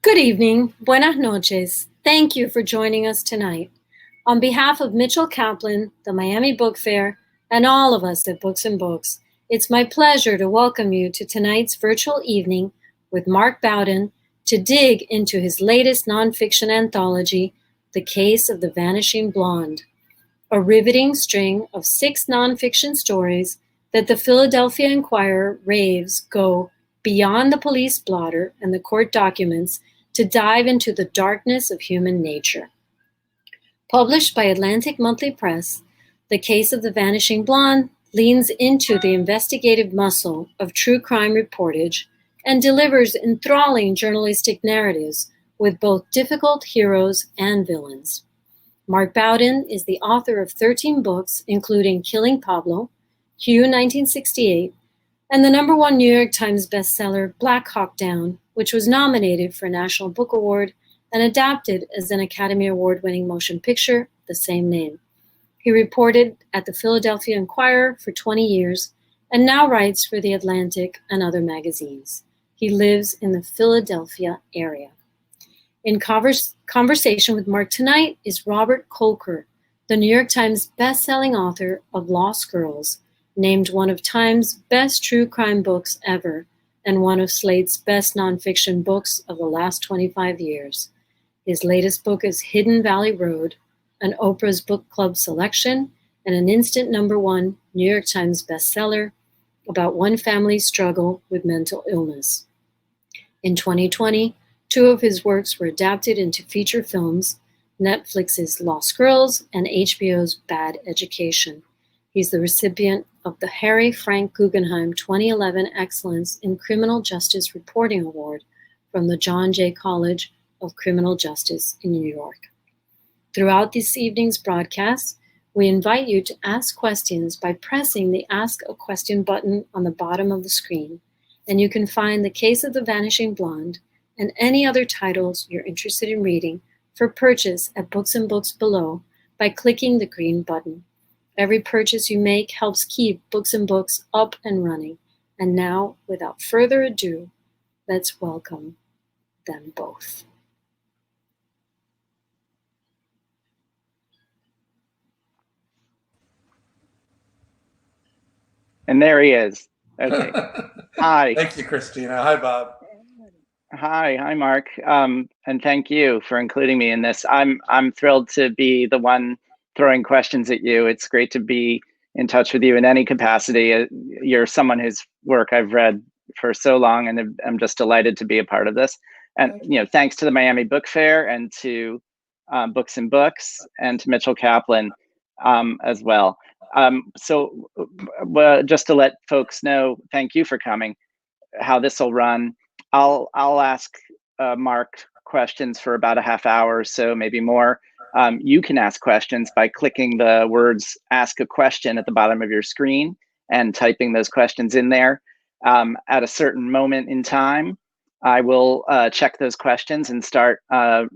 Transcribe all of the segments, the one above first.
Good evening, buenas noches. Thank you for joining us tonight. On behalf of Mitchell Kaplan, the Miami Book Fair, and all of us at Books and Books, it's my pleasure to welcome you to tonight's virtual evening with Mark Bowden to dig into his latest nonfiction anthology, The Case of the Vanishing Blonde, a riveting string of 6 nonfiction stories that the Philadelphia Inquirer raves go beyond the police blotter and the court documents to dive into the darkness of human nature. Published by Atlantic Monthly Press, The Case of the Vanishing Blonde leans into the investigative muscle of true crime reportage and delivers enthralling journalistic narratives with both difficult heroes and villains. Mark Bowden is the author of 13 books, including Killing Pablo, Hugh 1968, and the #1 New York Times bestseller Black Hawk Down, which was nominated for a National Book Award and adapted as an Academy Award-winning motion picture of the same name. He reported at the Philadelphia Inquirer for 20 years and now writes for The Atlantic and other magazines. He lives in the Philadelphia area. In conversation with Mark tonight is Robert Kolker, the New York Times best-selling author of Lost Girls, named one of Time's best true crime books ever, and one of Slate's best nonfiction books of the last 25 years. His latest book is Hidden Valley Road, an Oprah's Book Club selection, and an instant #1 New York Times bestseller about one family's struggle with mental illness. In 2020, 2 of his works were adapted into feature films, Netflix's Lost Girls and HBO's Bad Education. He's the recipient of the Harry Frank Guggenheim 2011 Excellence in Criminal Justice Reporting Award from the John Jay College of Criminal Justice in New York. Throughout this evening's broadcast, we invite you to ask questions by pressing the Ask a Question button on the bottom of the screen, and you can find The Case of the Vanishing Blonde and any other titles you're interested in reading for purchase at Books and Books below by clicking the green button. Every purchase you make helps keep Books and Books up and running. And now, without further ado, let's welcome them both. And there he is. Okay. Hi. Thank you, Christina. Hi, Bob. Hi, Mark. And thank you for including me in this. I'm thrilled to be the one throwing questions at you. It's great to be in touch with you in any capacity. You're someone whose work I've read for so long, and I'm just delighted to be a part of this. And thanks to the Miami Book Fair and to Books and Books and to Mitchell Kaplan as well. So just to let folks know, thank you for coming. How this will run, I'll ask Mark questions for about a half hour or so, maybe more. You can ask questions by clicking the words "Ask a Question" at the bottom of your screen and typing those questions in there. At a certain moment in time, I will check those questions and start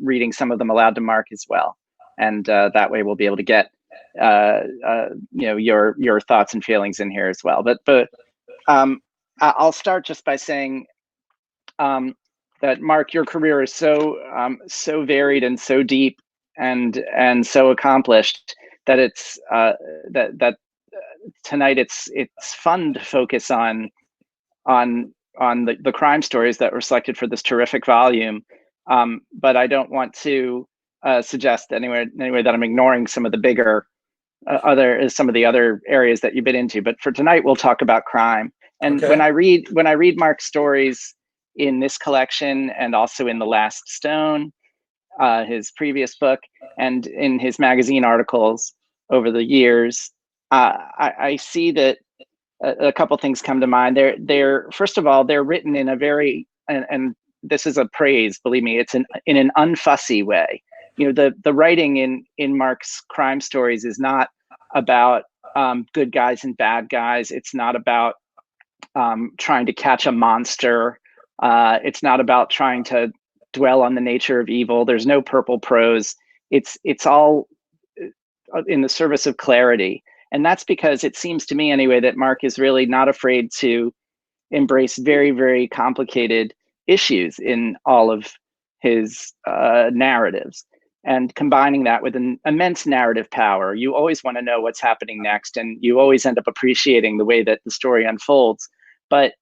reading some of them aloud to Mark as well. And that way we'll be able to get your thoughts and feelings in here as well. But I'll start just by saying that Mark, your career is so varied and so deep and so accomplished that it's that tonight it's fun to focus on the crime stories that were selected for this terrific volume. But I don't want to suggest anyway that I'm ignoring some of the bigger some of the other areas that you've been into. But for tonight, we'll talk about crime. And okay. when I read Mark's stories in this collection and also in The Last Stone, his previous book, and in his magazine articles over the years, I see that a couple things come to mind. They're first of all, they're written in a very, and this is a praise, believe me, it's in an unfussy way. The writing in Mark's crime stories is not about good guys and bad guys. It's not about trying to catch a monster. It's not about trying to dwell on the nature of evil. There's no purple prose. It's all in the service of clarity. And that's because it seems to me anyway that Mark is really not afraid to embrace very, very complicated issues in all of his narratives, and combining that with an immense narrative power. You always want to know what's happening next, and you always end up appreciating the way that the story unfolds. But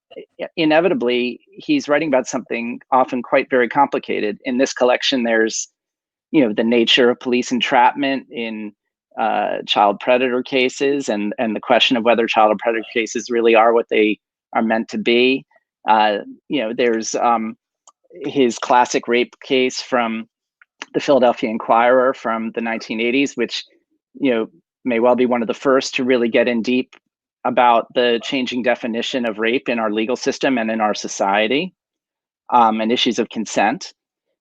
inevitably, he's writing about something often quite very complicated. In this collection, there's, the nature of police entrapment in child predator cases, and the question of whether child predator cases really are what they are meant to be. There's his classic rape case from the Philadelphia Inquirer from the 1980s, which may well be one of the first to really get in deep about the changing definition of rape in our legal system and in our society, and issues of consent.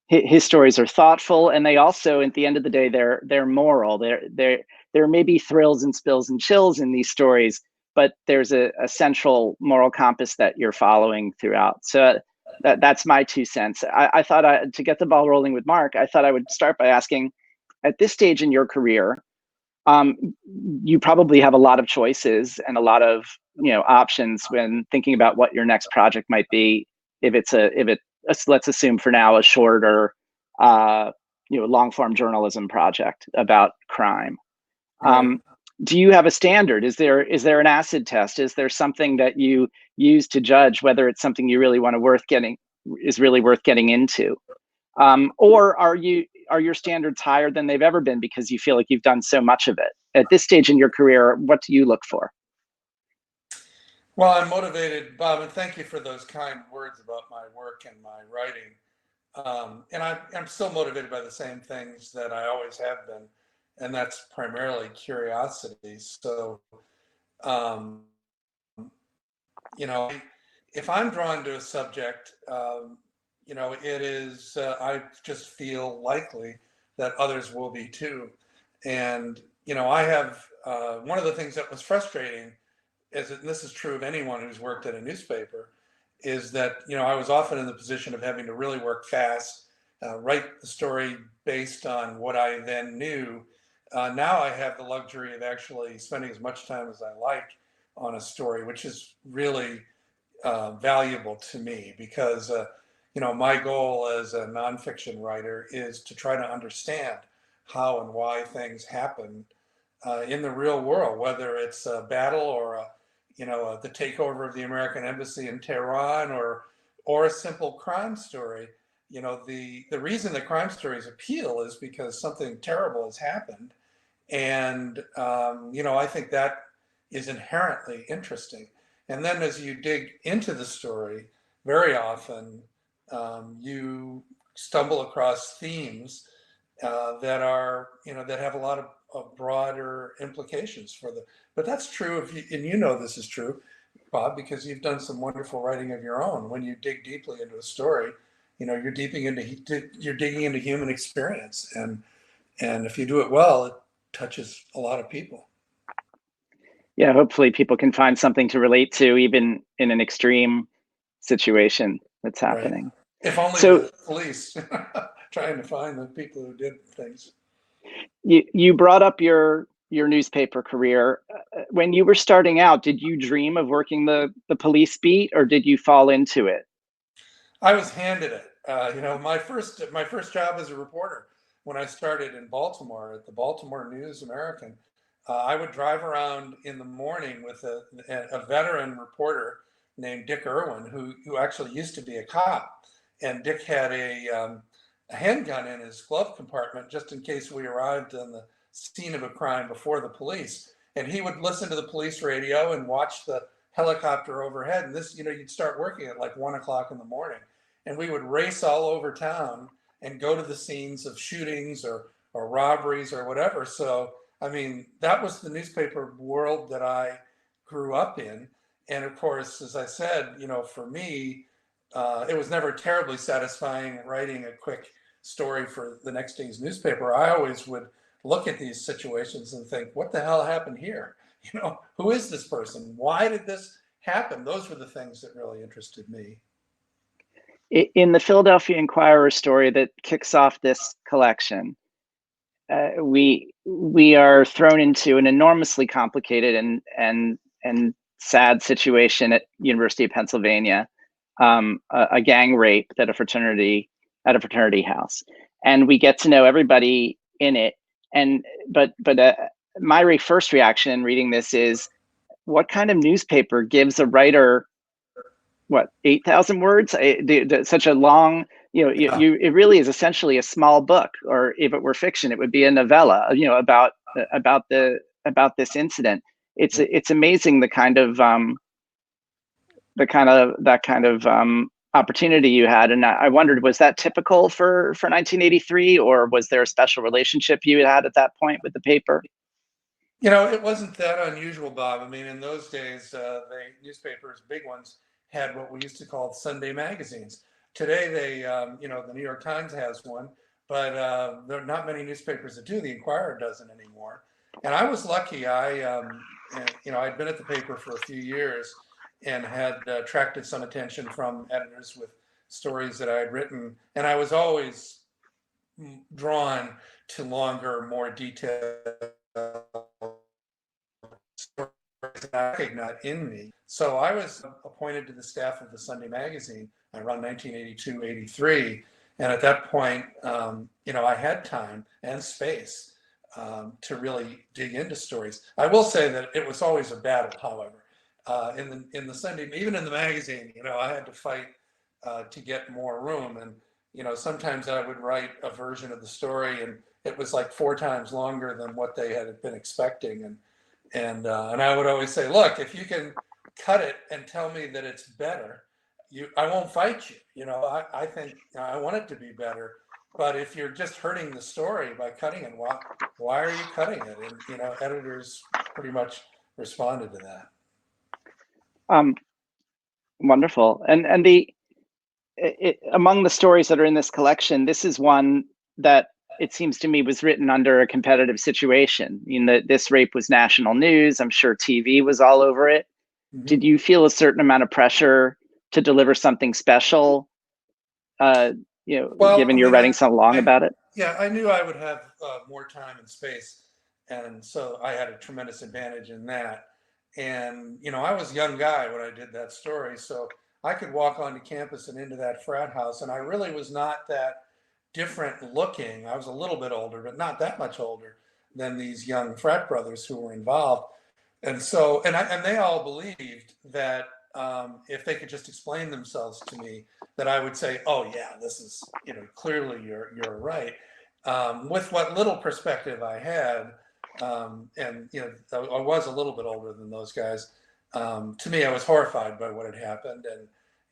His stories are thoughtful, and they also, at the end of the day, they're moral. There may be thrills and spills and chills in these stories, but there's a central moral compass that you're following throughout. So that's my 2 cents. I thought to get the ball rolling with Mark, I thought I would start by asking, at this stage in your career, you probably have a lot of choices and a lot of options when thinking about what your next project might be. Let's assume for now a shorter, long form journalism project about crime. Right. Do you have a standard? Is there an acid test? Is there something that you use to judge whether it's something you really is really worth getting into? Or are your standards higher than they've ever been because you feel like you've done so much of it? At this stage in your career, what do you look for? Well, I'm motivated, Bob, and thank you for those kind words about my work and my writing. And I'm still motivated by the same things that I always have been, and that's primarily curiosity. So, if I'm drawn to a subject, it is, I just feel likely that others will be too. And, I have, one of the things that was frustrating, and this is true of anyone who's worked at a newspaper, is that, I was often in the position of having to really work fast, write the story based on what I then knew. Now I have the luxury of actually spending as much time as I like on a story, which is really valuable to me because, my goal as a nonfiction writer is to try to understand how and why things happen in the real world, whether it's a battle or the takeover of the American embassy in Tehran or a simple crime story. The reason that crime stories appeal is because something terrible has happened. And, I think that is inherently interesting. And then as you dig into the story, very often you stumble across themes that are, that have a lot of broader implications but that's true and this is true, Bob, because you've done some wonderful writing of your own. When you dig deeply into a story, you're digging into human experience, and if you do it well, it touches a lot of people. Yeah, hopefully people can find something to relate to, even in an extreme situation that's happening. Right. If only the police trying to find the people who did things. You brought up your newspaper career. When you were starting out, did you dream of working the police beat, or did you fall into it? I was handed it. My first job as a reporter, when I started in Baltimore at the Baltimore News American, I would drive around in the morning with a veteran reporter named Dick Irwin, who actually used to be a cop. And Dick had a handgun in his glove compartment just in case we arrived on the scene of a crime before the police. And he would listen to the police radio and watch the helicopter overhead. And this, you'd start working at like 1 o'clock in the morning. And we would race all over town and go to the scenes of shootings or robberies or whatever. So, that was the newspaper world that I grew up in. And of course, as I said, for me, it was never terribly satisfying writing a quick story for the next day's newspaper. I always would look at these situations and think, what the hell happened here? Who is this person? Why did this happen? Those were the things that really interested me. In the Philadelphia Inquirer story that kicks off this collection, we are thrown into an enormously complicated and sad situation at University of Pennsylvania, a gang rape that a fraternity at a fraternity house, and we get to know everybody in it. And but my first reaction in reading this is, what kind of newspaper gives a writer, what, 8,000 words? Such a long, it really is essentially a small book, or if it were fiction, it would be a novella, about this incident. It's amazing the kind of opportunity you had. And I wondered, was that typical for 1983, or was there a special relationship you had at that point with the paper? It wasn't that unusual, Bob. I mean, in those days, the newspapers, big ones, had what we used to call Sunday magazines. Today, the New York Times has one, but there are not many newspapers that do. The Inquirer doesn't anymore. And I was lucky. I'd been at the paper for a few years and had attracted some attention from editors with stories that I had written. And I was always drawn to longer, more detailed stories not in me. So I was appointed to the staff of the Sunday magazine around 1982, 83. And at that point, I had time and space to really dig into stories. I will say that it was always a battle, however. In the Sunday, even in the magazine, I had to fight to get more room. And, sometimes I would write a version of the story and it was like 4 times longer than what they had been expecting. And I would always say, look, if you can cut it and tell me that it's better, I won't fight you. I think I want it to be better. But if you're just hurting the story by cutting it, why are you cutting it? And editors pretty much responded to that. Wonderful. And among the stories that are in this collection, this is one that it seems to me was written under a competitive situation. This rape was national news. I'm sure TV was all over it. Mm-hmm. Did you feel a certain amount of pressure to deliver something special? Given you're writing so long about it. Yeah, I knew I would have more time and space, and so I had a tremendous advantage in that. And I was a young guy when I did that story, so I could walk onto campus and into that frat house, and I really was not that different looking. I was a little bit older, but not that much older than these young frat brothers who were involved. And so, and they all believed that if they could just explain themselves to me, that I would say, oh yeah, this is, clearly you're right. With what little perspective I had, and I was a little bit older than those guys. To me, I was horrified by what had happened,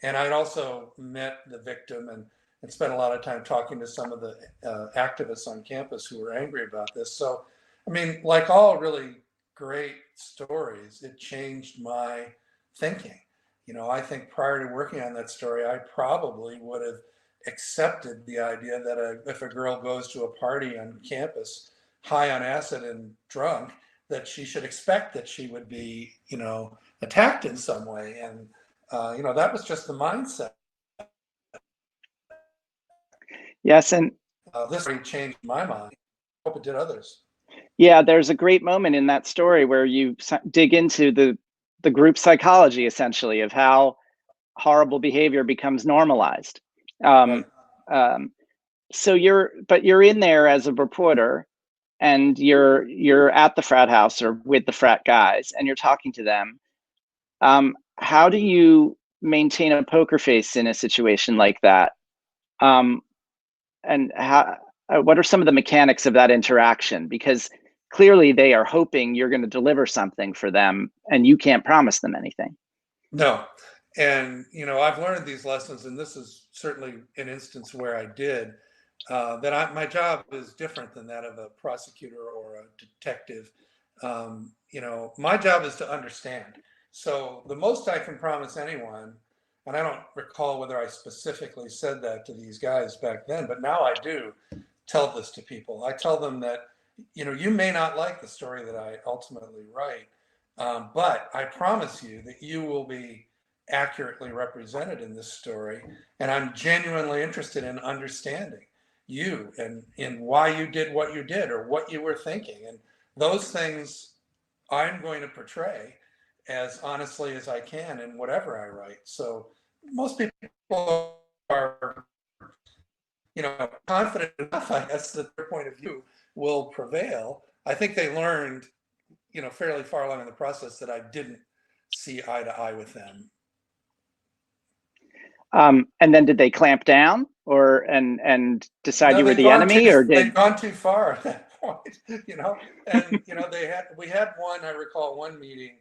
and I'd also met the victim and spent a lot of time talking to some of the activists on campus who were angry about this. So, I mean, like all really great stories, it changed my thinking. I think prior to working on that story, I probably would have accepted the idea that if a girl goes to a party on campus high on acid and drunk, that she should expect that she would be, attacked in some way. And, that was just the mindset. Yes, and this really changed my mind. I hope it did others. Yeah, there's a great moment in that story where you dig into the group psychology, essentially, of how horrible behavior becomes normalized. Right. So you're in there as a reporter, and you're at the frat house or with the frat guys, and you're talking to them. How do you maintain a poker face in a situation like that? And what are some of the mechanics of that interaction? Because clearly they are hoping you're going to deliver something for them, and you can't promise them anything. No. And, I've learned these lessons, and this is certainly an instance where I did, my job is different than that of a prosecutor or a detective. My job is to understand. So the most I can promise anyone, and I don't recall whether I specifically said that to these guys back then, but now I do tell this to people. I tell them that, you may not like the story that I ultimately write, but I promise you that you will be accurately represented in this story. And I'm genuinely interested in understanding you and in why you did what you did or what you were thinking. And those things I'm going to portray as honestly as I can in whatever I write. So most people are confident enough, I guess, that their point of view will prevail. I think they learned, fairly far along in the process that I didn't see eye to eye with them. And then did they clamp down and decide you were the enemy, or did they'd gone too far at that point? And we had one, I recall one meeting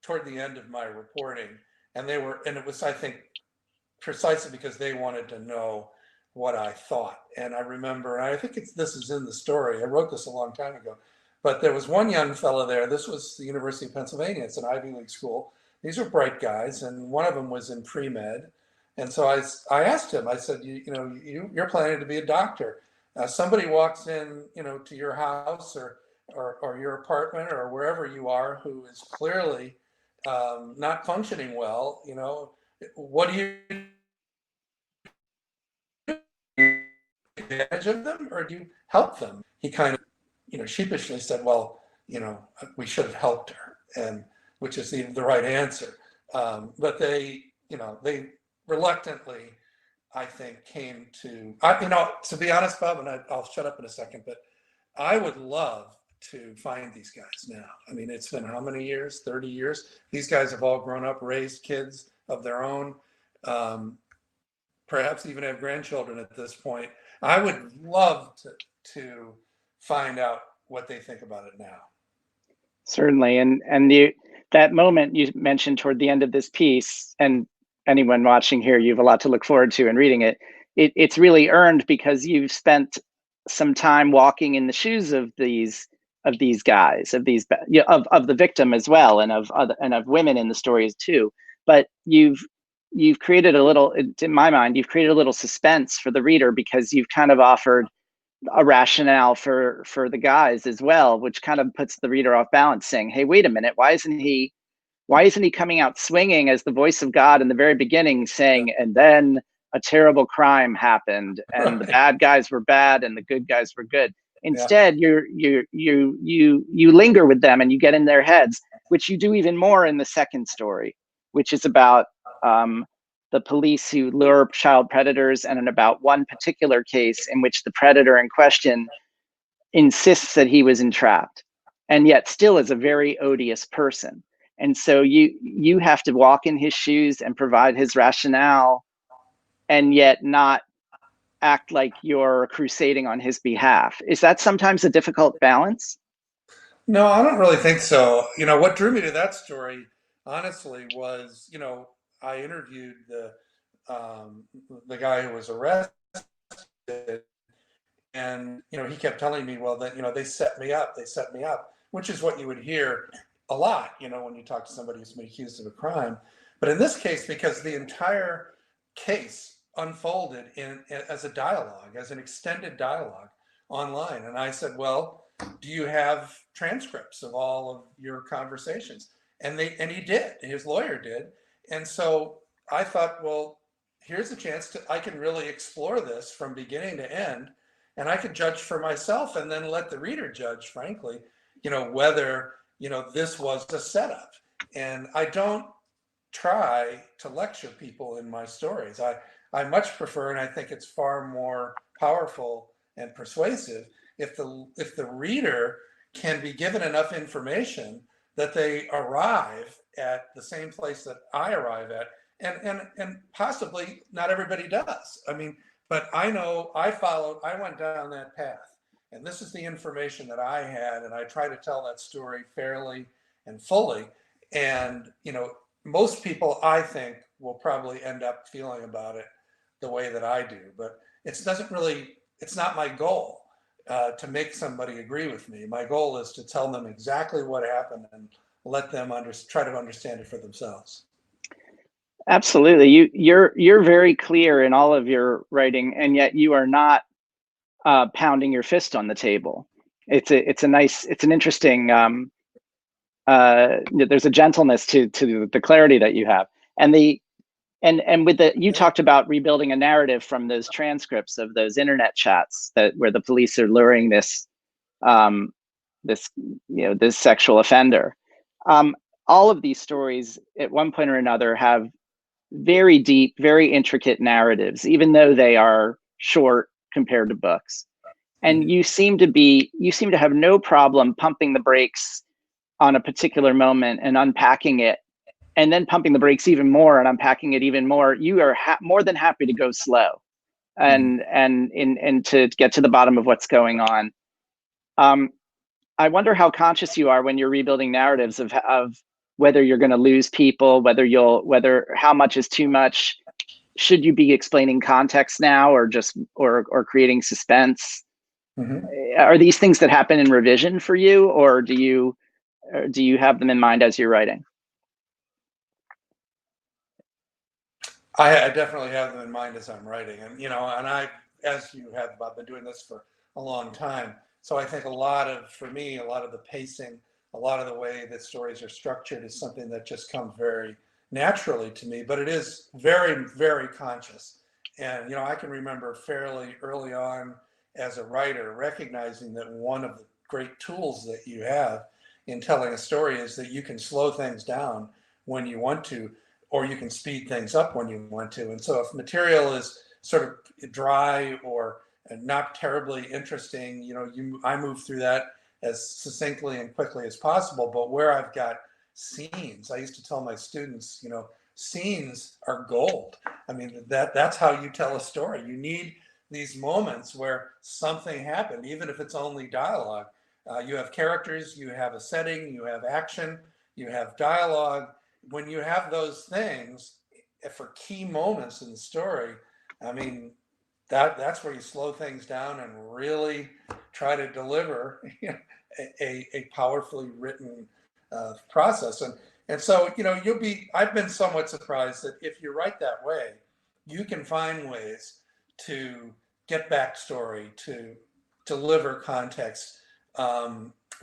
toward the end of my reporting, and it was, I think, precisely because they wanted to know what I thought. And I remember, and I think this is in the story, I wrote this a long time ago, but there was one young fellow there. This was the University of Pennsylvania. It's an Ivy League school. These were bright guys, and one of them was in pre-med. And so I asked him, I said, you're planning to be a doctor. Somebody walks in, to your house or your apartment or wherever you are, who is clearly not functioning well, what do you advantage of them, or do you help them? He kind of, sheepishly said, well, we should have helped her, and which is the right answer. But they reluctantly, I think, came to, to be honest, Bob, and I'll shut up in a second, but I would love to find these guys now. I mean, it's been how many years? 30 years. These guys have all grown up, raised kids of their own, perhaps even have grandchildren at this point. I would love to find out what they think about it now. Certainly, and that moment you mentioned toward the end of this piece, and anyone watching here, you have a lot to look forward to in reading it. It's really earned because you've spent some time walking in the shoes of these guys, of the victim as well, and of women in the stories too. But you've created a little, in my mind, you've created a little suspense for the reader, because you've kind of offered a rationale for the guys as well, which kind of puts the reader off balance, saying, hey, wait a minute, why isn't he coming out swinging as the voice of God in the very beginning, saying, and then a terrible crime happened, and the bad guys were bad and the good guys were good. Instead, you linger with them and you get in their heads, which you do even more in the second story, which is about the police who lure child predators, and about one particular case in which the predator in question insists that he was entrapped, and yet still is a very odious person. And so you have to walk in his shoes and provide his rationale, and yet not act like you're crusading on his behalf. Is that sometimes a difficult balance? No, I don't really think so. What drew me to that story, honestly, was, I interviewed the guy who was arrested, and he kept telling me, well, that they set me up, which is what you would hear a lot, when you talk to somebody who's been accused of a crime. But in this case, because the entire case unfolded as a dialogue, as an extended dialogue online, and I said, well, do you have transcripts of all of your conversations? And he did, his lawyer did. And so I thought, well, here's a chance I can really explore this from beginning to end, and I could judge for myself, and then let the reader judge, frankly, whether, this was a setup. And I don't try to lecture people in my stories. I much prefer, and I think it's far more powerful and persuasive, if the reader can be given enough information that they arrive at the same place that I arrive at, and possibly not everybody does. I mean, but I know I went down that path, and this is the information that I had, and I try to tell that story fairly and fully. And most people, I think, will probably end up feeling about it the way that I do, but it's not my goal to make somebody agree with me. My goal is to tell them exactly what happened and let them try to understand it for themselves. Absolutely. You're very clear in all of your writing, and yet you are not pounding your fist on the table. It's an interesting, there's a gentleness to the clarity that you have. And you talked about rebuilding a narrative from those transcripts of those internet chats where the police are luring this sexual offender. All of these stories at one point or another have very deep, very intricate narratives, even though they are short compared to books. And you seem to have no problem pumping the brakes on a particular moment and unpacking it, and then pumping the brakes even more and unpacking it even more. You are more than happy to go slow and to get to the bottom of what's going on. I wonder how conscious you are when you're rebuilding narratives of whether you're going to lose people, whether how much is too much. Should you be explaining context now, or creating suspense? Are these things that happen in revision for you, or do you have them in mind as you're writing? I definitely have them in mind as I'm writing, and I, as you have, I've been doing this for a long time. So I think for me, a lot of the pacing, a lot of the way that stories are structured is something that just comes very naturally to me, but it is very, very conscious. And, I can remember fairly early on as a writer recognizing that one of the great tools that you have in telling a story is that you can slow things down when you want to, or you can speed things up when you want to. And so if material is sort of dry or not terribly interesting, I move through that as succinctly and quickly as possible. But where I've got scenes, I used to tell my students, scenes are gold. I mean, that's how you tell a story. You need these moments where something happened, even if it's only dialogue. You have characters, you have a setting, you have action, you have dialogue. When you have those things for key moments in the story, I mean, that's where you slow things down and really try to deliver a powerfully written process. And so, I've been somewhat surprised that if you write that way, you can find ways to get backstory, to deliver context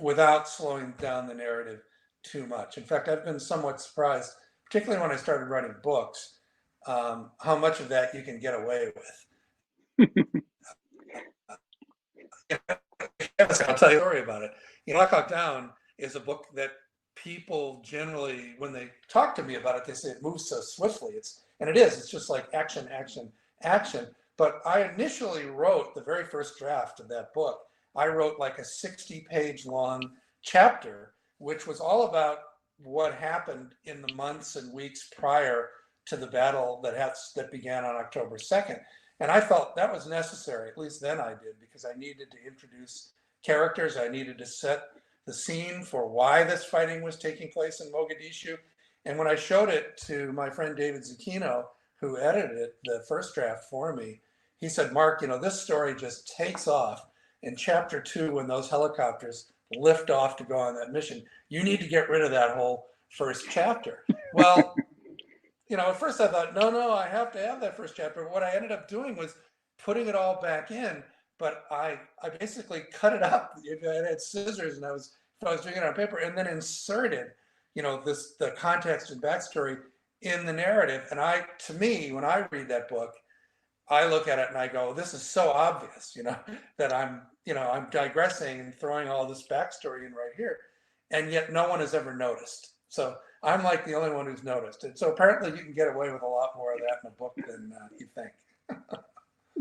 without slowing down the narrative too much. In fact, I've been somewhat surprised, particularly when I started writing books, how much of that you can get away with. I'll tell you a story about it. Black Hawk Down is a book that people generally, when they talk to me about it, they say it moves so swiftly. It's just like action, action, action. But I initially wrote the very first draft of that book. I wrote like a 60-page long chapter, which was all about what happened in the months and weeks prior to the battle that began on October 2nd. And I felt that was necessary, at least then I did, because I needed to introduce characters. I needed to set the scene for why this fighting was taking place in Mogadishu. And when I showed it to my friend David Zucchino, who edited it, the first draft for me, he said, Mark, this story just takes off in chapter 2 when those helicopters lift off to go on that mission. You need to get rid of that whole first chapter. Well, at first I thought, no, I have to have that first chapter. But what I ended up doing was putting it all back in, but I basically cut it up. I had scissors, and I was doing it on paper, and then inserted, the context and backstory in the narrative. And to me, when I read that book, I look at it and I go, this is so obvious, that I'm digressing and throwing all this backstory in right here. And yet no one has ever noticed. So I'm like the only one who's noticed it. So apparently you can get away with a lot more of that in a book than you think.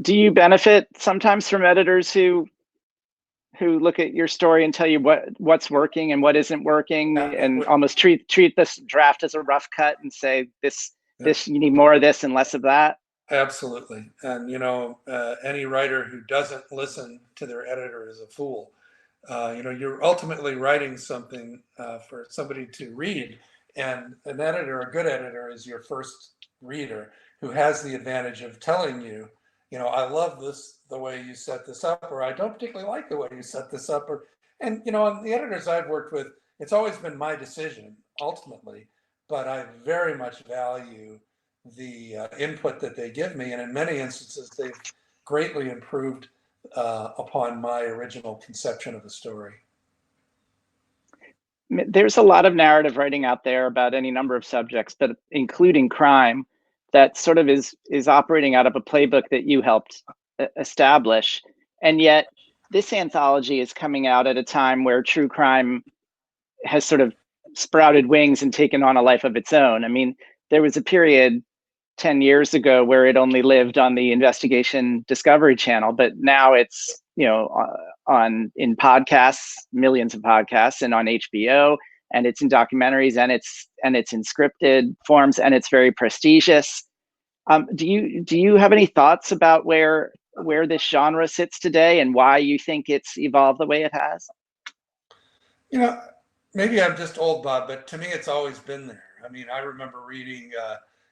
Do you benefit sometimes from editors who look at your story and tell you what's working and what isn't working, and almost treat this draft as a rough cut and say this you need more of this and less of that? Absolutely. And any writer who doesn't listen to their editor is a fool. You're ultimately writing something for somebody to read, and an editor, a good editor, is your first reader, who has the advantage of telling you, I love the way you set this up, or I don't particularly like the way you set this up, and the editors I've worked with, it's always been my decision ultimately, but I very much value the input that they give me, and in many instances they've greatly improved upon my original conception of the story. There's a lot of narrative writing out there about any number of subjects, but including crime, that sort of is operating out of a playbook that you helped establish. And yet this anthology is coming out at a time where true crime has sort of sprouted wings and taken on a life of its own. I mean, there was a period 10 years ago, where it only lived on the Investigation Discovery Channel, but now it's, in podcasts, millions of podcasts, and on HBO, and it's in documentaries, and it's in scripted forms, and it's very prestigious. Do you have any thoughts about where this genre sits today and why you think it's evolved the way it has? Maybe I'm just old, Bob, but to me, it's always been there. I mean, I remember reading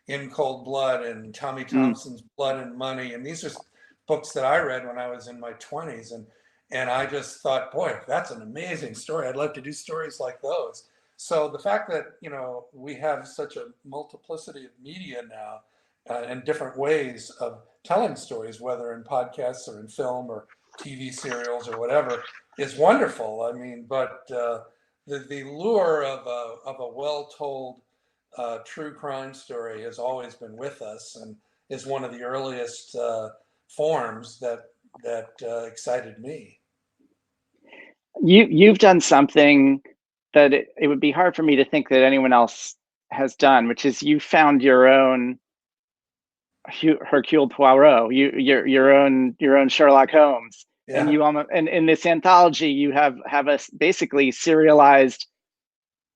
In Cold Blood and Tommy Thompson's Blood and Money, and these are books that I read when I was in my 20s, and I just thought, boy, that's an amazing story. I'd love to do stories like those. So the fact that we have such a multiplicity of media now and different ways of telling stories, whether in podcasts or in film or TV serials or whatever, is wonderful. I mean, but the lure of a well-told true crime story has always been with us, and is one of the earliest forms that excited me. You've done something that it would be hard for me to think that anyone else has done, which is you found your own Hercule Poirot, your own Sherlock Holmes. Yeah. And you almost, and in this anthology, you have a basically serialized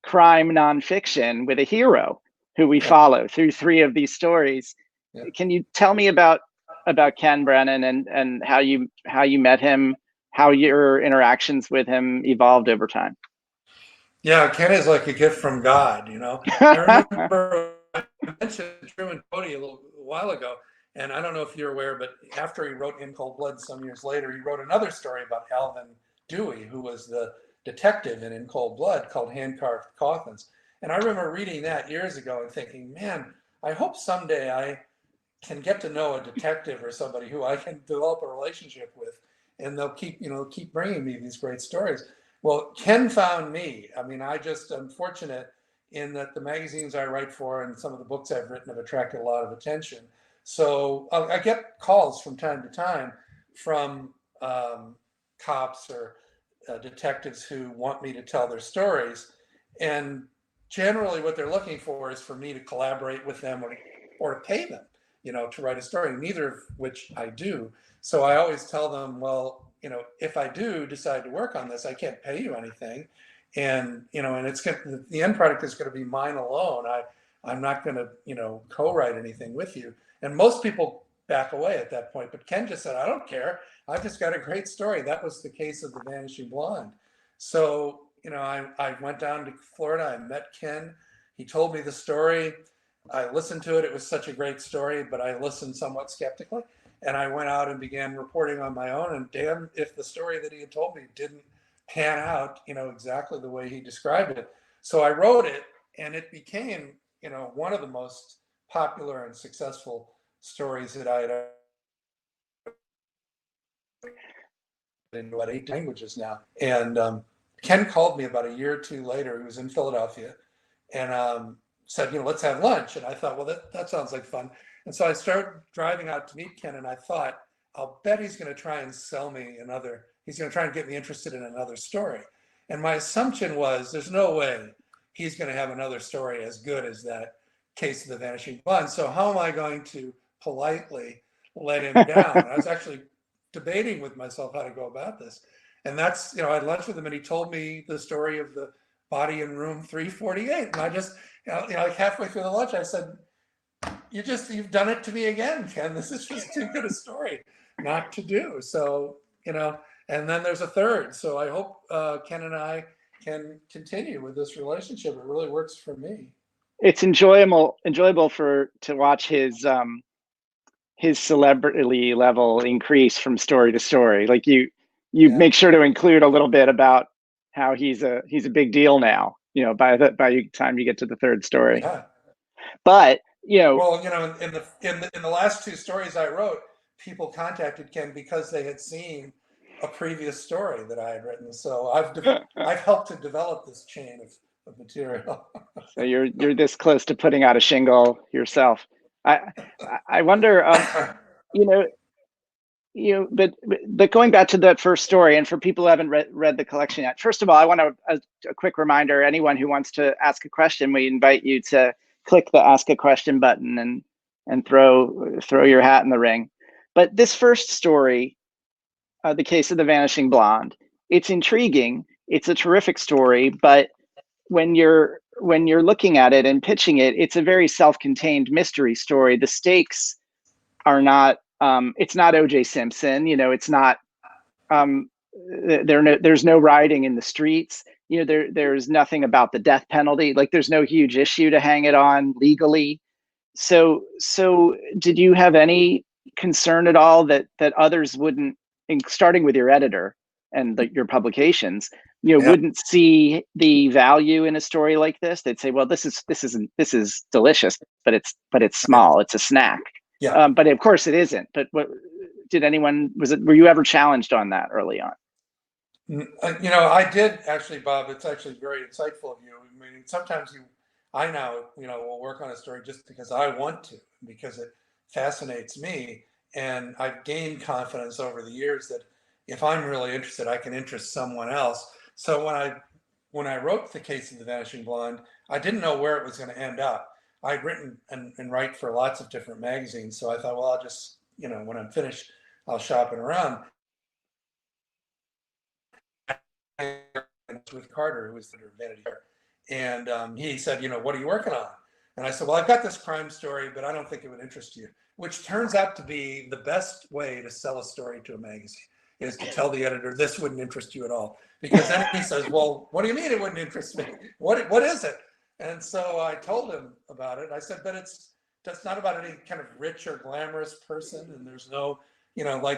crime nonfiction with a hero who we follow through 3 of these stories. Yeah. Can you tell me about Ken Brennan and how you met him, how your interactions with him evolved over time? Yeah, Ken is like a gift from God, I remember I mentioned Truman Capote a little while ago, and I don't know if you're aware, but after he wrote In Cold Blood some years later, he wrote another story about Alvin Dewey, who was the detective in Cold Blood, called Hand-Carved Coffins. And I remember reading that years ago and thinking, man, I hope someday I can get to know a detective or somebody who I can develop a relationship with, and they'll keep bringing me these great stories. Well, Ken found me. I mean, I'm fortunate in that the magazines I write for and some of the books I've written have attracted a lot of attention. So I get calls from time to time from cops or detectives who want me to tell their stories. And generally what they're looking for is for me to collaborate with them or to pay them, to write a story, neither of which I do. So I always tell them, well, if I do decide to work on this, I can't pay you anything. And, and the end product is going to be mine alone. I'm not going to, co-write anything with you. And most people back away at that point. But Ken just said, I don't care. I've just got a great story. That was the case of The Vanishing Blonde. So, I went down to Florida. I met Ken. He told me the story. I listened to it. It was such a great story, but I listened somewhat skeptically. And I went out and began reporting on my own. And damn, if the story that he had told me didn't pan out, exactly the way he described it. So I wrote it, and it became, one of the most popular and successful stories that I had in about 8 languages now. And Ken called me about a year or 2 later. He was in Philadelphia, and said, let's have lunch. And I thought, well, that sounds like fun. And so I started driving out to meet Ken, and I thought, I'll bet he's going to try and sell me he's going to try and get me interested in another story. And my assumption was, there's no way he's going to have another story as good as that case of The Vanishing Blonde. So how am I going to politely let him down? I was actually debating with myself how to go about this. And that's, I had lunch with him, and he told me the story of the body in room 348. And I just, like halfway through the lunch, I said, you've done it to me again, Ken. This is just too good a story not to do. So, and then there's a third. So I hope Ken and I can continue with this relationship. It really works for me. It's enjoyable to watch his celebrity level increase from story to story. Like you make sure to include a little bit about how he's a big deal now, by the time you get to the third story. Yeah. But well, in the last 2 stories I wrote, people contacted Ken because they had seen a previous story that I had written. So I've helped to develop this chain of material. So you're this close to putting out a shingle yourself. I wonder, but going back to that first story, and for people who haven't read the collection yet, first of all, I want a quick reminder: anyone who wants to ask a question, we invite you to click the Ask a Question button and throw your hat in the ring. But this first story, The Case of the Vanishing Blonde, it's intriguing. It's a terrific story, but when you're looking at it and pitching it, it's a very self-contained mystery story. The stakes are not. It's not O.J. Simpson. It's not. There's no rioting in the streets. There's nothing about the death penalty. Like, there's no huge issue to hang it on legally. So did you have any concern at all that others wouldn't, starting with your editor and your publications, wouldn't see the value in a story like this? They'd say, well, this is delicious, but it's small. It's a snack. Yeah. But of course it isn't. But were you ever challenged on that early on? I did actually, Bob. It's actually very insightful of you. I mean, sometimes I now, will work on a story just because I want to, because it fascinates me. And I've gained confidence over the years that if I'm really interested, I can interest someone else. So when I wrote The Case of the Vanishing Blonde, I didn't know where it was going to end up. I'd written and write for lots of different magazines. So I thought, well, I'll just, when I'm finished, I'll shop it around. With Carter, who was the Vanity Fair. And he said, what are you working on? And I said, well, I've got this crime story, but I don't think it would interest you, which turns out to be the best way to sell a story to a magazine, is to tell the editor, this wouldn't interest you at all. Because then he says, well, what do you mean it wouldn't interest me? What is it? And so I told him about it. I said, but that's not about any kind of rich or glamorous person, and there's no,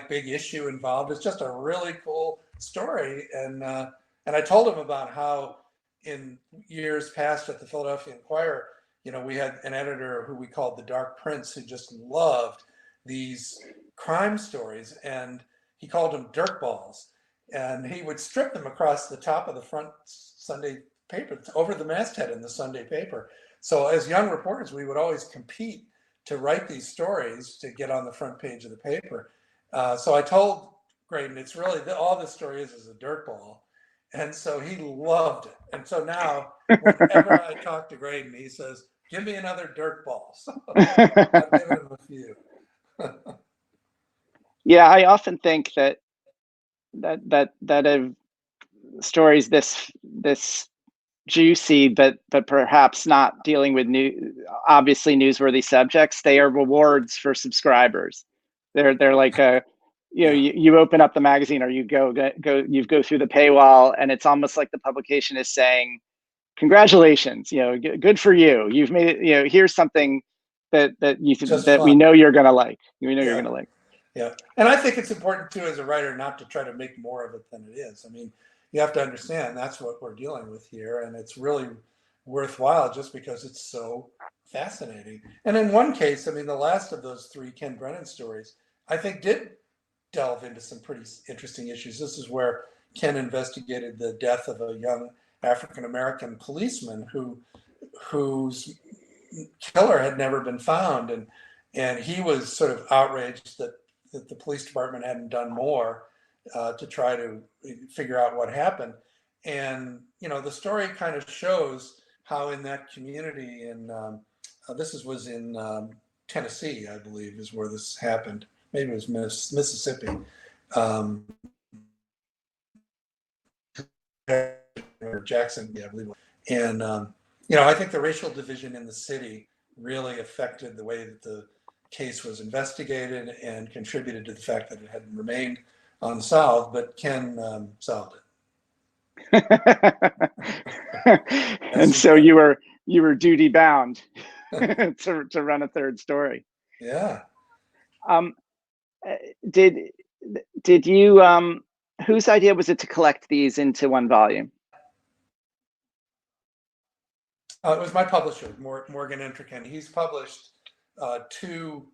big issue involved. It's just a really cool story. And I told him about how in years past at the Philadelphia Inquirer, we had an editor who we called the Dark Prince, who just loved these crime stories, and he called them dirt balls. And he would strip them across the top of the front Sunday paper, over the masthead in the Sunday paper. So as young reporters, we would always compete to write these stories to get on the front page of the paper. So I told Graydon, it's really, all this story is a dirt ball. And so he loved it. And so now, whenever I talk to Graydon, he says, give me another dirt ball. So I've given him a few. Yeah, I often think that stories this juicy, but perhaps not dealing with obviously newsworthy subjects, they are rewards for subscribers. They're like you open up the magazine, or you go through the paywall, and it's almost like the publication is saying, congratulations, good for you. You've made it, here's something that we know you're going to like. You're going to like. Yeah. And I think it's important too, as a writer, not to try to make more of it than it is. I mean, you have to understand that's what we're dealing with here. And it's really worthwhile just because it's so fascinating. And in one case, I mean, the last of those three Ken Brennan stories, I think did delve into some pretty interesting issues. This is where Ken investigated the death of a young African-American policeman whose killer had never been found. And he was sort of outraged that the police department hadn't done more to try to figure out what happened. And, the story kind of shows how in that community, and this was in Tennessee, I believe, is where this happened. Maybe it was Mississippi. Or Jackson, yeah, I believe. And, I think the racial division in the city really affected the way that the case was investigated and contributed to the fact that it had remained unsolved, but Ken solved it. And so you were duty bound to run a third story. Yeah. Did you whose idea was it to collect these into one volume? It was my publisher, Morgan Entrekin. He's published two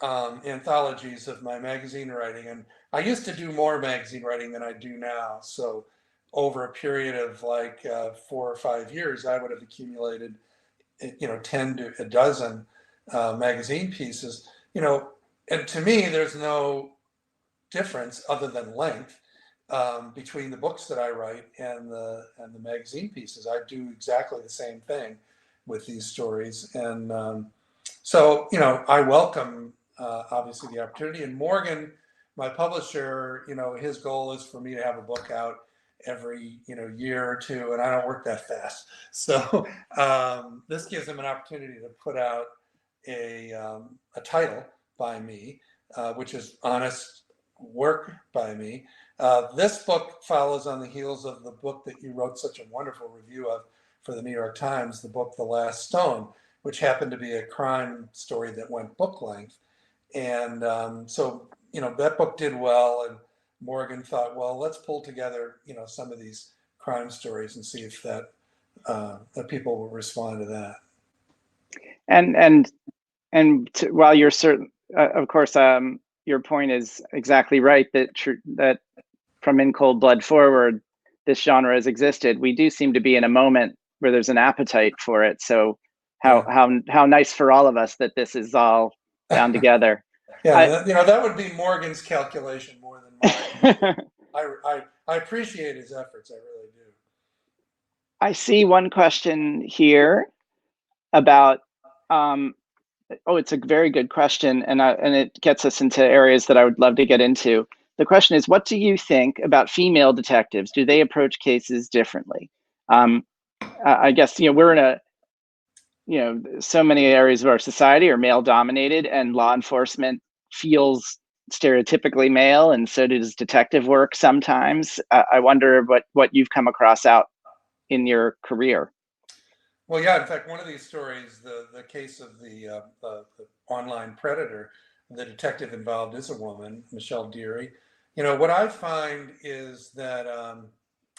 anthologies of my magazine writing, and I used to do more magazine writing than I do now. So over a period of 4 or 5 years, I would have accumulated 10 to a dozen magazine pieces. And to me, there's no difference other than length between the books that I write and the magazine pieces. I do exactly the same thing with these stories, and So, I welcome obviously the opportunity. And Morgan, my publisher, his goal is for me to have a book out every year or two, and I don't work that fast. So this gives him an opportunity to put out a title by me, which is honest work by me. This book follows on the heels of the book that you wrote such a wonderful review of for the New York Times, the book The Last Stone, which happened to be a crime story that went book length. And so, that book did well, and Morgan thought, well, let's pull together, some of these crime stories and see if that people will respond to that. While you're certain, of course, your point is exactly right, that from In Cold Blood forward, this genre has existed. We do seem to be in a moment where there's an appetite for it. So how nice for all of us that this is all bound together. That would be Morgan's calculation more than mine. I appreciate his efforts. I really do. I see one question here about. It's a very good question, and it gets us into areas that I would love to get into. The question is, what do you think about female detectives? Do they approach cases differently? I guess we're in a so many areas of our society are male dominated, and law enforcement feels stereotypically male, and so does detective work sometimes. I wonder what you've come across out in your career. Well, yeah, in fact, one of these stories, the case of the online predator, the detective involved is a woman, Michelle Deary. What I find is that,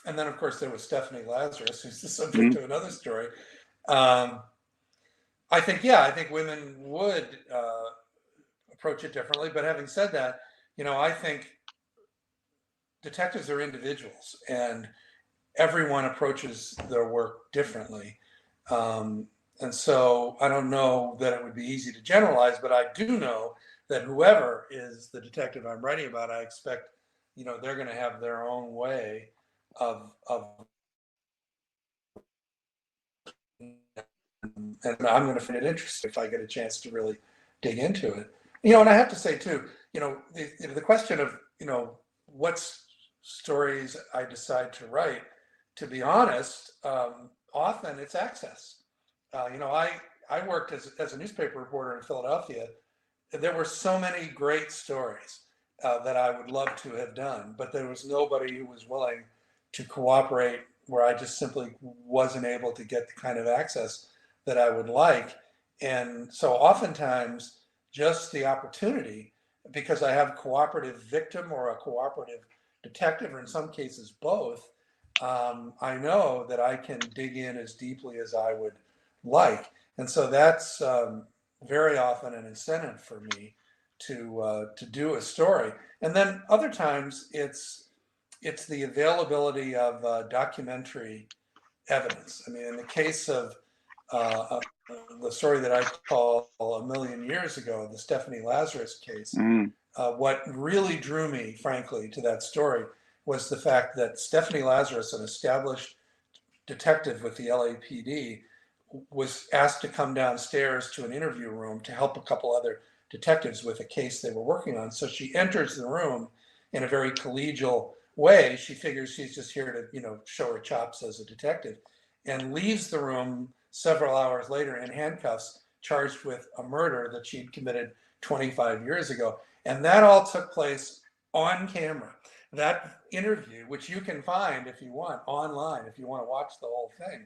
and then of course there was Stephanie Lazarus, who's the subject of another story. I think women would approach it differently. But having said that, I think detectives are individuals, and everyone approaches their work differently. And so I don't know that it would be easy to generalize, but I do know that whoever is the detective I'm writing about, I expect, they're going to have their own way of and I'm going to find it interesting if I get a chance to really dig into it. And I have to say too, the question of, what stories I decide to write, to be honest, often it's access. I worked as a newspaper reporter in Philadelphia. There were so many great stories that I would love to have done, but there was nobody who was willing to cooperate, where I just simply wasn't able to get the kind of access that I would like. And so oftentimes just the opportunity, because I have a cooperative victim or a cooperative detective, or in some cases both, I know that I can dig in as deeply as I would like. And so that's very often an incentive for me to do a story. And then other times it's the availability of documentary evidence. I mean, in the case of the story that I call A Million Years Ago, the Stephanie Lazarus case, what really drew me, frankly, to that story was the fact that Stephanie Lazarus, an established detective with the LAPD, was asked to come downstairs to an interview room to help a couple other detectives with a case they were working on. So she enters the room in a very collegial way. She figures she's just here to, show her chops as a detective, and leaves the room several hours later in handcuffs, charged with a murder that she'd committed 25 years ago. And that all took place on camera. That interview, which you can find if you want online, if you want to watch the whole thing,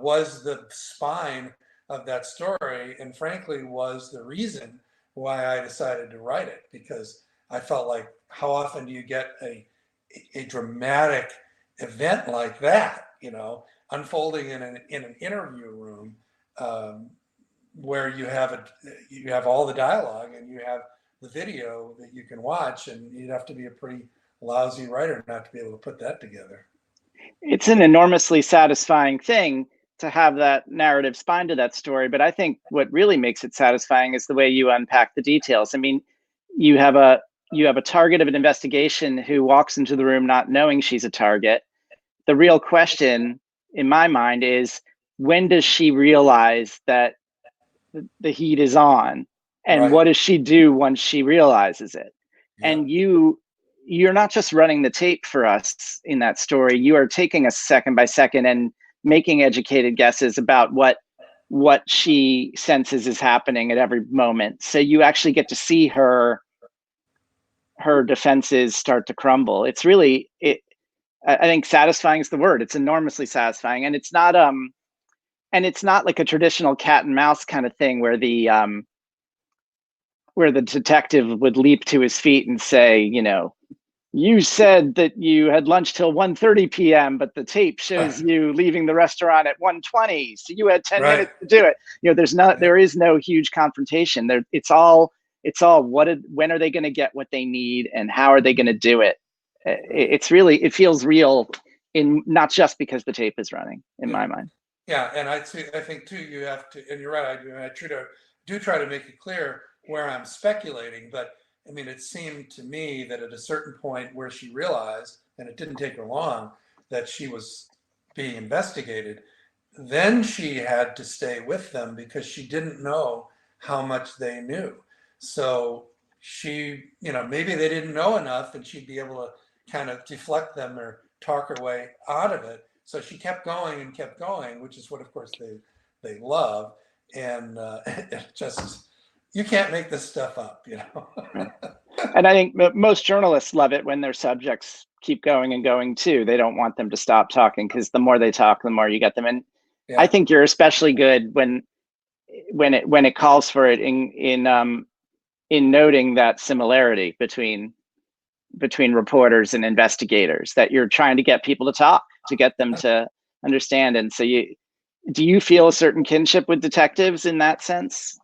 was the spine of that story, and frankly was the reason why I decided to write it, because I felt like, how often do you get a dramatic event like that, unfolding in an interview room, where you have all the dialogue and you have the video that you can watch, and you'd have to be a pretty lousy writer not to be able to put that together. It's an enormously satisfying thing to have that narrative spine to that story, but I think what really makes it satisfying is the way you unpack the details. I mean, you have a target of an investigation who walks into the room not knowing she's a target. The real question in my mind is, when does she realize that the heat is on, and Right. what does she do once she realizes it? Yeah. And you're not just running the tape for us in that story, you are taking us second by second and making educated guesses about what she senses is happening at every moment. So you actually get to see her defenses start to crumble. It's really, I think satisfying is the word. It's enormously satisfying, and it's not like a traditional cat and mouse kind of thing where the detective would leap to his feet and say, you said that you had lunch till 1:30 p.m., but the tape shows you leaving the restaurant at 1:20, so you had 10 minutes to do it. There is no huge confrontation there. It's all when are they going to get what they need, and how are they going to do it? It's really, it feels real, in not just because the tape is running, in my mind. Yeah, and I think too, you have to, and you're right. I try to make it clear where I'm speculating, but I mean, it seemed to me that at a certain point where she realized, and it didn't take her long, that she was being investigated, then she had to stay with them because she didn't know how much they knew. So she, maybe they didn't know enough, and she'd be able to kind of deflect them or talk her way out of it. So she kept going and kept going, which is what, of course, they love. And it just, you can't make this stuff up, Right. And I think most journalists love it when their subjects keep going and going too. They don't want them to stop talking, because the more they talk, the more you get them. And Yeah. I think you're especially good when it calls for it in noting that similarity between reporters and investigators, that you're trying to get people to talk, to get them to understand. And so do you feel a certain kinship with detectives in that sense,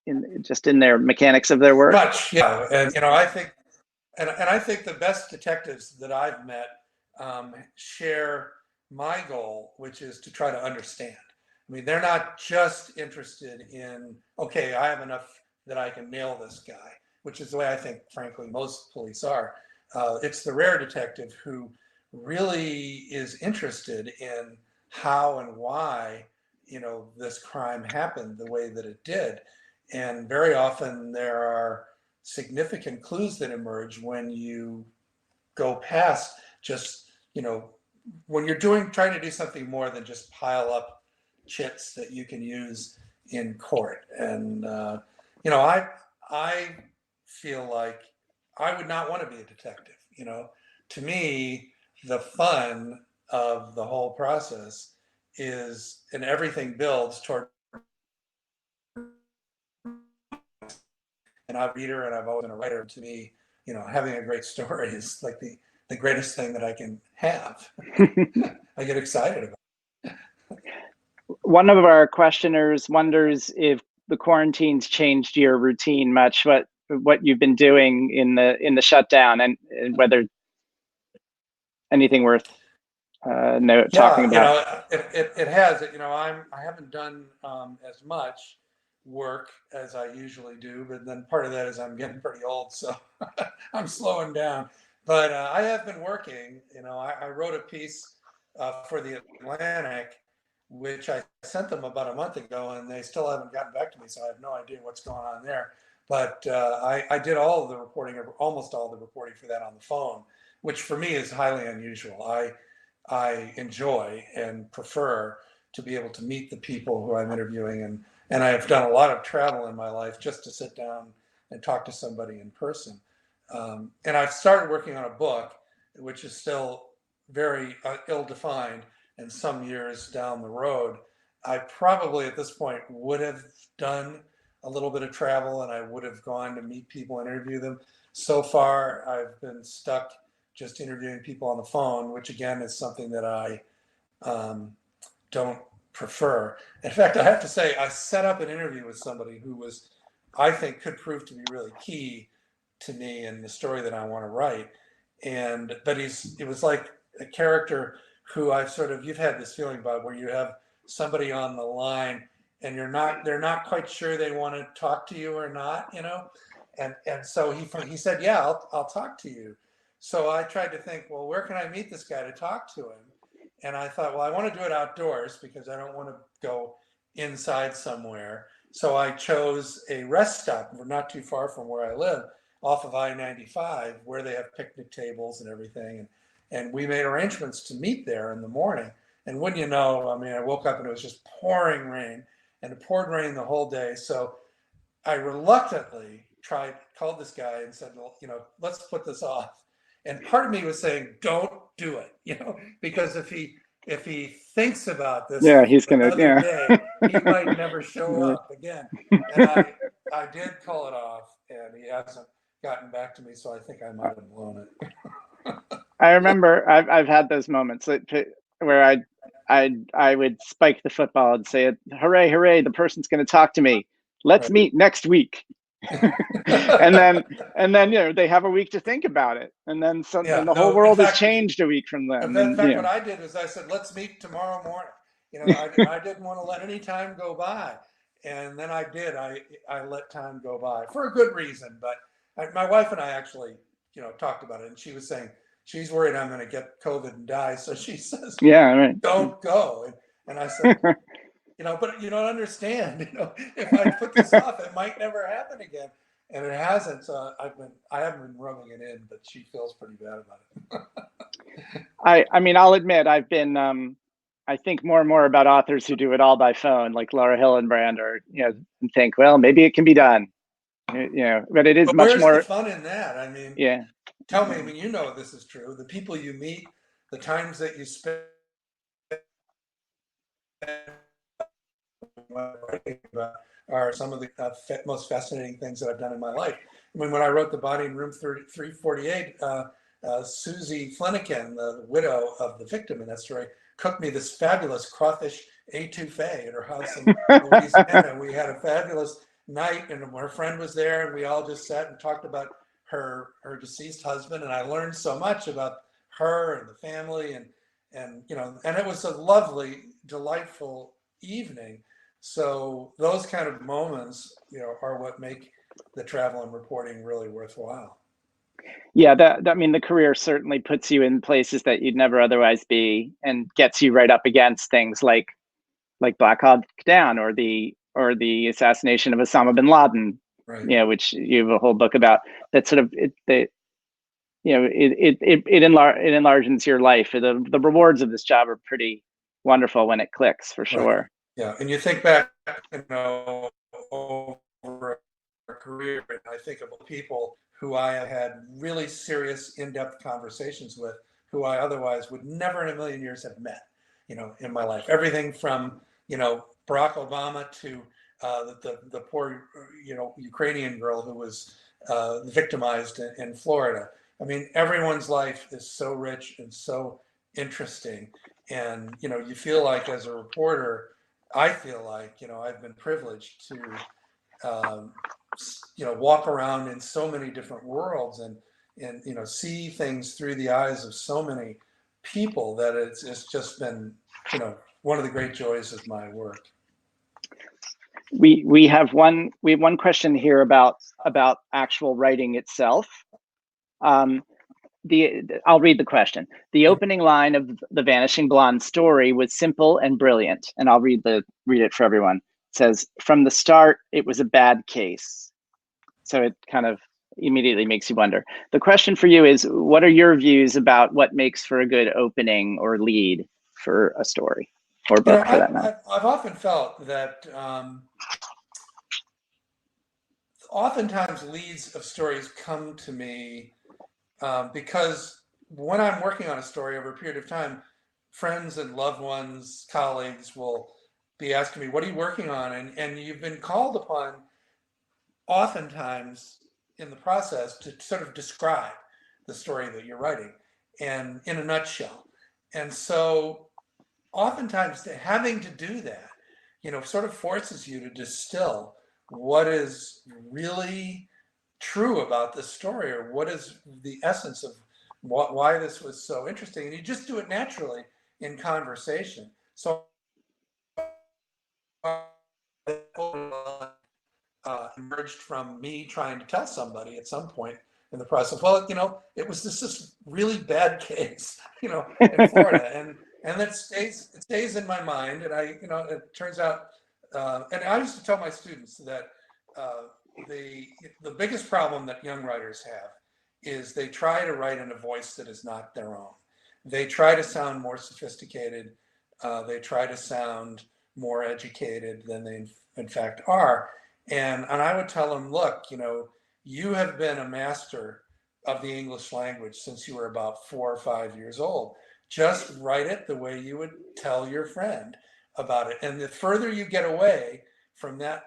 in their mechanics of their work? Much, yeah. And I think, and I think the best detectives that I've met share my goal, which is to try to understand. I mean, they're not just interested in, okay, I have enough that I can nail this guy, which is the way I think, frankly, most police are. It's the rare detective who really is interested in how and why, this crime happened the way that it did. And very often there are significant clues that emerge when you go past just, when you're trying to do something more than just pile up chits that you can use in court. And, I feel like I would not want to be a detective. To me, the fun of the whole process is, and everything builds toward, and I'm a reader and I've always been a writer. To me, having a great story is like the greatest thing that I can have. I get excited about it. One of our questioners wonders if the quarantine's changed your routine much, what you've been doing in the shutdown, and whether anything worth talking about. It has. I haven't done as much work as I usually do, but then part of that is I'm getting pretty old, so I'm slowing down. But I have been working. I wrote a piece for the Atlantic, which I sent them about a month ago, and they still haven't gotten back to me, so I have no idea what's going on there. But I did all of the reporting, or almost all the reporting for that on the phone, which for me is highly unusual. I enjoy and prefer to be able to meet the people who I'm interviewing, and I have done a lot of travel in my life just to sit down and talk to somebody in person. And I've started working on a book, which is still very ill-defined, and some years down the road, I probably at this point would have done a little bit of travel, and I would have gone to meet people and interview them. So far, I've been stuck just interviewing people on the phone, which again is something that I don't prefer. In fact, I have to say, I set up an interview with somebody who I think could prove to be really key to me in the story that I want to write. But it was like a character who you've had this feeling about, where you have somebody on the line and they're not quite sure they want to talk to you or not, and so he said, yeah, I'll talk to you. So I tried to think, well, where can I meet this guy to talk to him? And I thought, well, I want to do it outdoors because I don't want to go inside somewhere. So I chose a rest stop not too far from where I live, off of I-95, where they have picnic tables and everything. And we made arrangements to meet there in the morning. And wouldn't you know, I mean, I woke up and it was just pouring rain, and it poured rain the whole day. So I reluctantly called this guy and said, well, let's put this off. And part of me was saying, don't do it, because if he thinks about this he's gonna, another day, he might never show up again. And I did call it off, and he hasn't gotten back to me, so I think I might have blown it. I remember I've had those moments where I would spike the football and say, hooray, hooray, the person's going to talk to me. Let's meet next week. and then they have a week to think about it, and then the whole world has changed a week from then. In fact, what I did was I said, let's meet tomorrow morning. I didn't want to let any time go by, and then I did. I let time go by for a good reason, but my wife and I actually talked about it, and she was saying she's worried I'm going to get COVID and die, so she says, don't go. And I said, but you don't understand, if I put this off, it might never happen again. And it hasn't. So I haven't been rubbing it in, but she feels pretty bad about it. I mean, I'll admit I've been, I think more and more about authors who do it all by phone, like Laura Hillenbrand, or, and think, well, maybe it can be done, but it is much more. Where's the fun in that? I mean, tell me, this is true. The people you meet, the times that you spend are some of the most fascinating things that I've done in my life. I mean, when I wrote The Body in Room 348, Susie Flanagan, the widow of the victim in that story, cooked me this fabulous crawfish étouffée at her house in Louisiana. We had a fabulous night, and her friend was there, and we all just sat and talked about her deceased husband, and I learned so much about her and the family, and it was a lovely, delightful evening. So those kind of moments, are what make the travel and reporting really worthwhile. Yeah, the career certainly puts you in places that you'd never otherwise be, and gets you right up against things like Black Hawk Down, or the assassination of Osama bin Laden, which you have a whole book about. That sort of it enlarges your life. The rewards of this job are pretty wonderful when it clicks, for sure. Right. Yeah, and you think back, over a career, and I think of people who I have had really serious, in-depth conversations with, who I otherwise would never in a million years have met, in my life. Everything from, Barack Obama to the poor, Ukrainian girl who was victimized in Florida. I mean, everyone's life is so rich and so interesting. And, you feel like, as a reporter, I feel like, I've been privileged to, walk around in so many different worlds and see things through the eyes of so many people, that it's just been, one of the great joys of my work. We have one question here about actual writing itself. I'll read the question. The opening line of the Vanishing Blonde story was simple and brilliant, and I'll read it for everyone. It says, "From the start, it was a bad case." So it kind of immediately makes you wonder. The question for you is, what are your views about what makes for a good opening or lead for a story, or book, for that matter? I've often felt that oftentimes leads of stories come to me because when I'm working on a story over a period of time, friends and loved ones, colleagues will be asking me, what are you working on? And you've been called upon oftentimes in the process to sort of describe the story that you're writing, and in a nutshell. And so oftentimes having to do that, sort of forces you to distill what is really true about this story, or what is the essence of why this was so interesting. And you just do it naturally in conversation. So emerged from me trying to tell somebody at some point in the process, well, it was this really bad case, in Florida, and that stays in my mind. And it turns out and I used to tell my students that the biggest problem that young writers have is they try to write in a voice that is not their own. They try to sound more sophisticated. They try to sound more educated than they in fact are. And I would tell them, look, you have been a master of the English language since you were about 4 or 5 years old. Just write it the way you would tell your friend about it. And the further you get away from that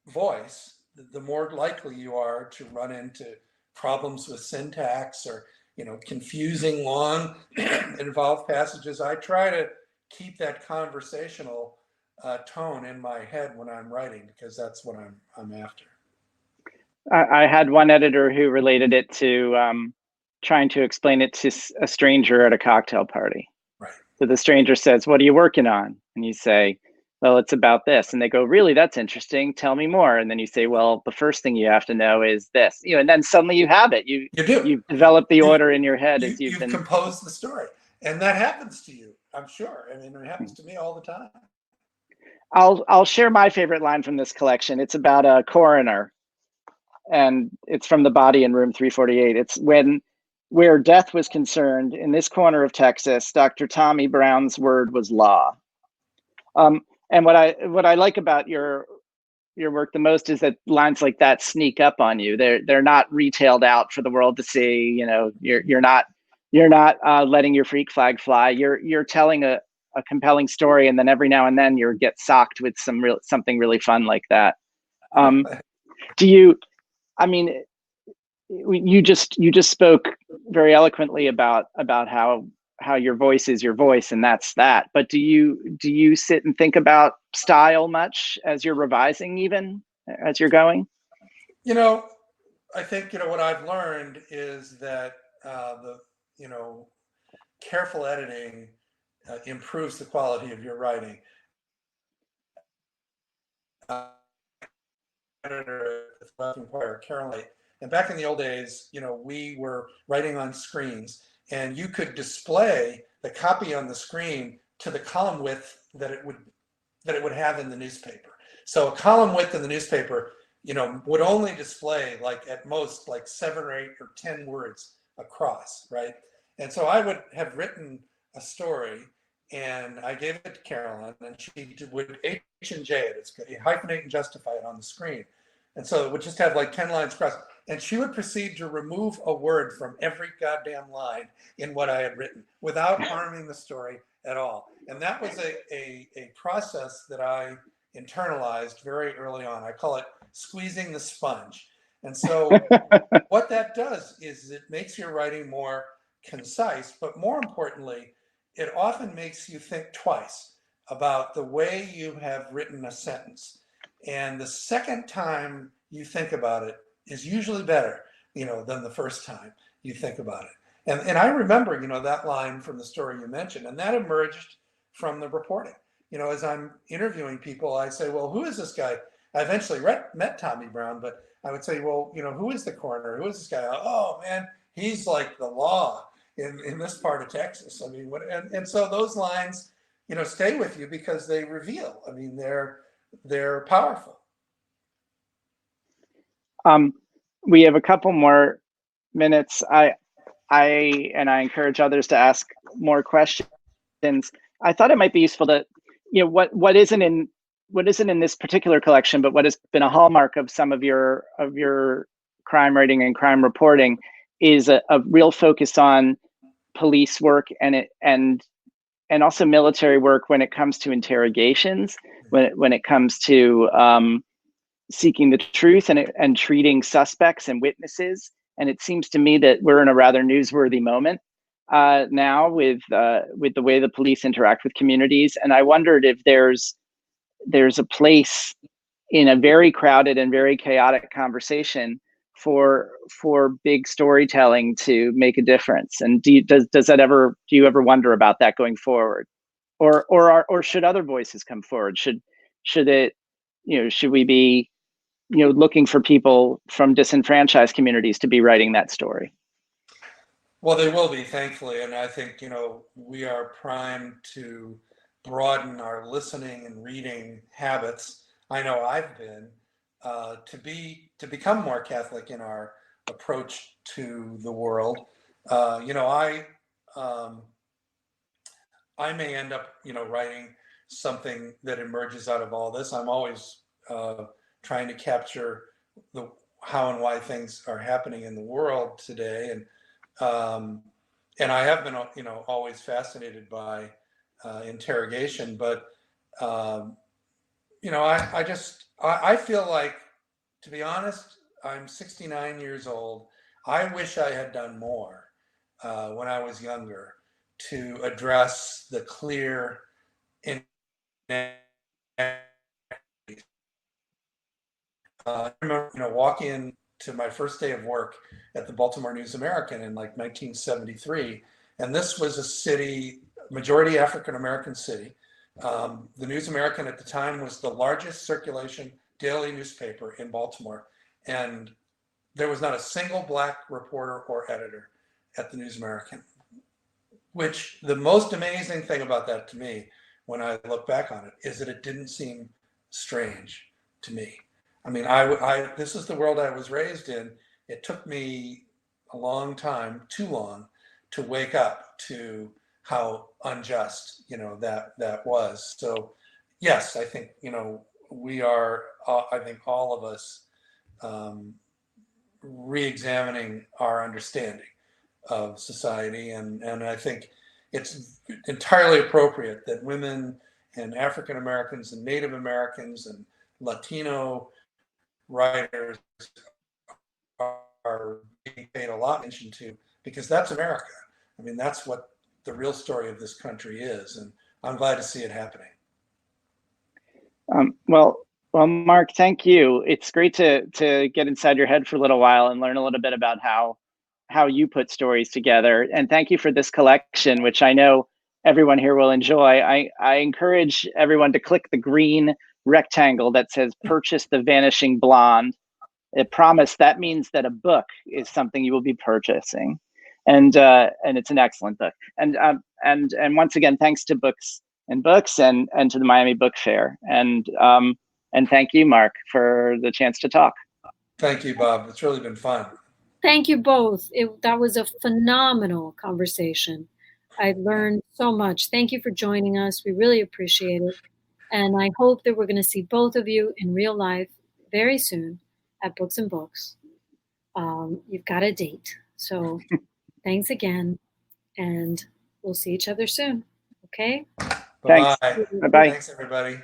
voice, the more likely you are to run into problems with syntax or confusing long involved passages. I try to keep that conversational tone in my head when I'm writing, because that's what I'm after. I had one editor who related it to trying to explain it to a stranger at a cocktail party. Right. So the stranger says, "What are you working on?" And you say, "Well, it's about this." And they go, "Really? That's interesting. Tell me more." And then you say, "Well, the first thing you have to know is this." And then suddenly you have it. You do. You've developed the order in your head as you've been composed the story, and that happens to you, I'm sure. I mean, it happens to me all the time. I'll share my favorite line from this collection. It's about a coroner, and it's from The Body in Room 348. It's where death was concerned, in this corner of Texas, Dr. Tommy Brown's word was law. And what I like about your work the most is that lines like that sneak up on you. They're not retailed out for the world to see. You're not letting your freak flag fly. You're telling a compelling story, and then every now and then you get socked with something really fun like that. You just spoke very eloquently about how your voice is your voice, and that's that. But do you sit and think about style much as you're revising, even as you're going? I think what I've learned is that the careful editing improves the quality of your writing. Editor at the Left Inquirer, Caroline. And back in the old days, we were writing on screens, and you could display the copy on the screen to the column width that it would have in the newspaper. So a column width in the newspaper, would only display at most 7 or 8 or 10 words across, right? And so I would have written a story, and I gave it to Carolyn, and she would H and J it. It's hyphenate and justify it on the screen. And so it would just have 10 lines across. And she would proceed to remove a word from every goddamn line in what I had written without harming the story at all. And that was a process that I internalized very early on. I call it squeezing the sponge. And so what that does is it makes your writing more concise, but more importantly, it often makes you think twice about the way you have written a sentence. And the second time you think about it is usually better, than the first time you think about it. And I remember, that line from the story you mentioned, and that emerged from the reporting. As I'm interviewing people, I say, well, who is this guy? I eventually met Tommy Brown, but I would say, well, who is the coroner? Who is this guy? Oh man, he's like the law in this part of Texas. I mean, and so those lines, stay with you because they reveal. I mean, they're powerful. We have a couple more minutes. I encourage others to ask more questions. I thought it might be useful to, what isn't in this particular collection, but what has been a hallmark of some of your crime writing and crime reporting is a real focus on police work and also military work when it comes to interrogations, when it comes to seeking the truth and treating suspects and witnesses. And it seems to me that we're in a rather newsworthy moment now with the way the police interact with communities. And I wondered if there's a place in a very crowded and very chaotic conversation for big storytelling to make a difference. And do you ever wonder about that going forward, or should other voices come forward? Should we be looking for people from disenfranchised communities to be writing that story? Well, they will be, thankfully, and I think we are primed to broaden our listening and reading habits. I know I've been to become more Catholic in our approach to the world. I may end up, writing something that emerges out of all this. I'm always trying to capture how and why things are happening in the world today, and I have been, always fascinated by interrogation. But I feel like, to be honest, I'm 69 years old. I wish I had done more when I was younger to address the clear inequities. I remember, walking into my first day of work at the Baltimore News-American in like 1973, and this was a city, majority African-American city. The News-American at the time was the largest circulation daily newspaper in Baltimore, and there was not a single Black reporter or editor at the News-American. Which, the most amazing thing about that to me, when I look back on it, is that it didn't seem strange to me. I mean, this is the world I was raised in. It took me a long time, too long, to wake up to how unjust, that was. So, yes, I think, we are, I think all of us, re-examining our understanding of society, and I think it's entirely appropriate that women and African Americans and Native Americans and Latino writers are being paid a lot of attention to, because that's America. I mean, that's what the real story of this country is, and I'm glad to see it happening. Well, Mark, thank you. It's great to get inside your head for a little while and learn a little bit about how you put stories together. And thank you for this collection, which I know everyone here will enjoy. I encourage everyone to click the green rectangle that says "Purchase the Vanishing Blonde." A promise that means that a book is something you will be purchasing, and it's an excellent book. And once again, thanks to Books and Books and to the Miami Book Fair. And thank you, Mark, for the chance to talk. Thank you, Bob. It's really been fun. Thank you both. That was a phenomenal conversation. I learned so much. Thank you for joining us. We really appreciate it. And I hope that we're going to see both of you in real life very soon at Books and Books. You've got a date. So thanks again. And we'll see each other soon. Okay? Bye-bye. Bye-bye. Thanks, everybody.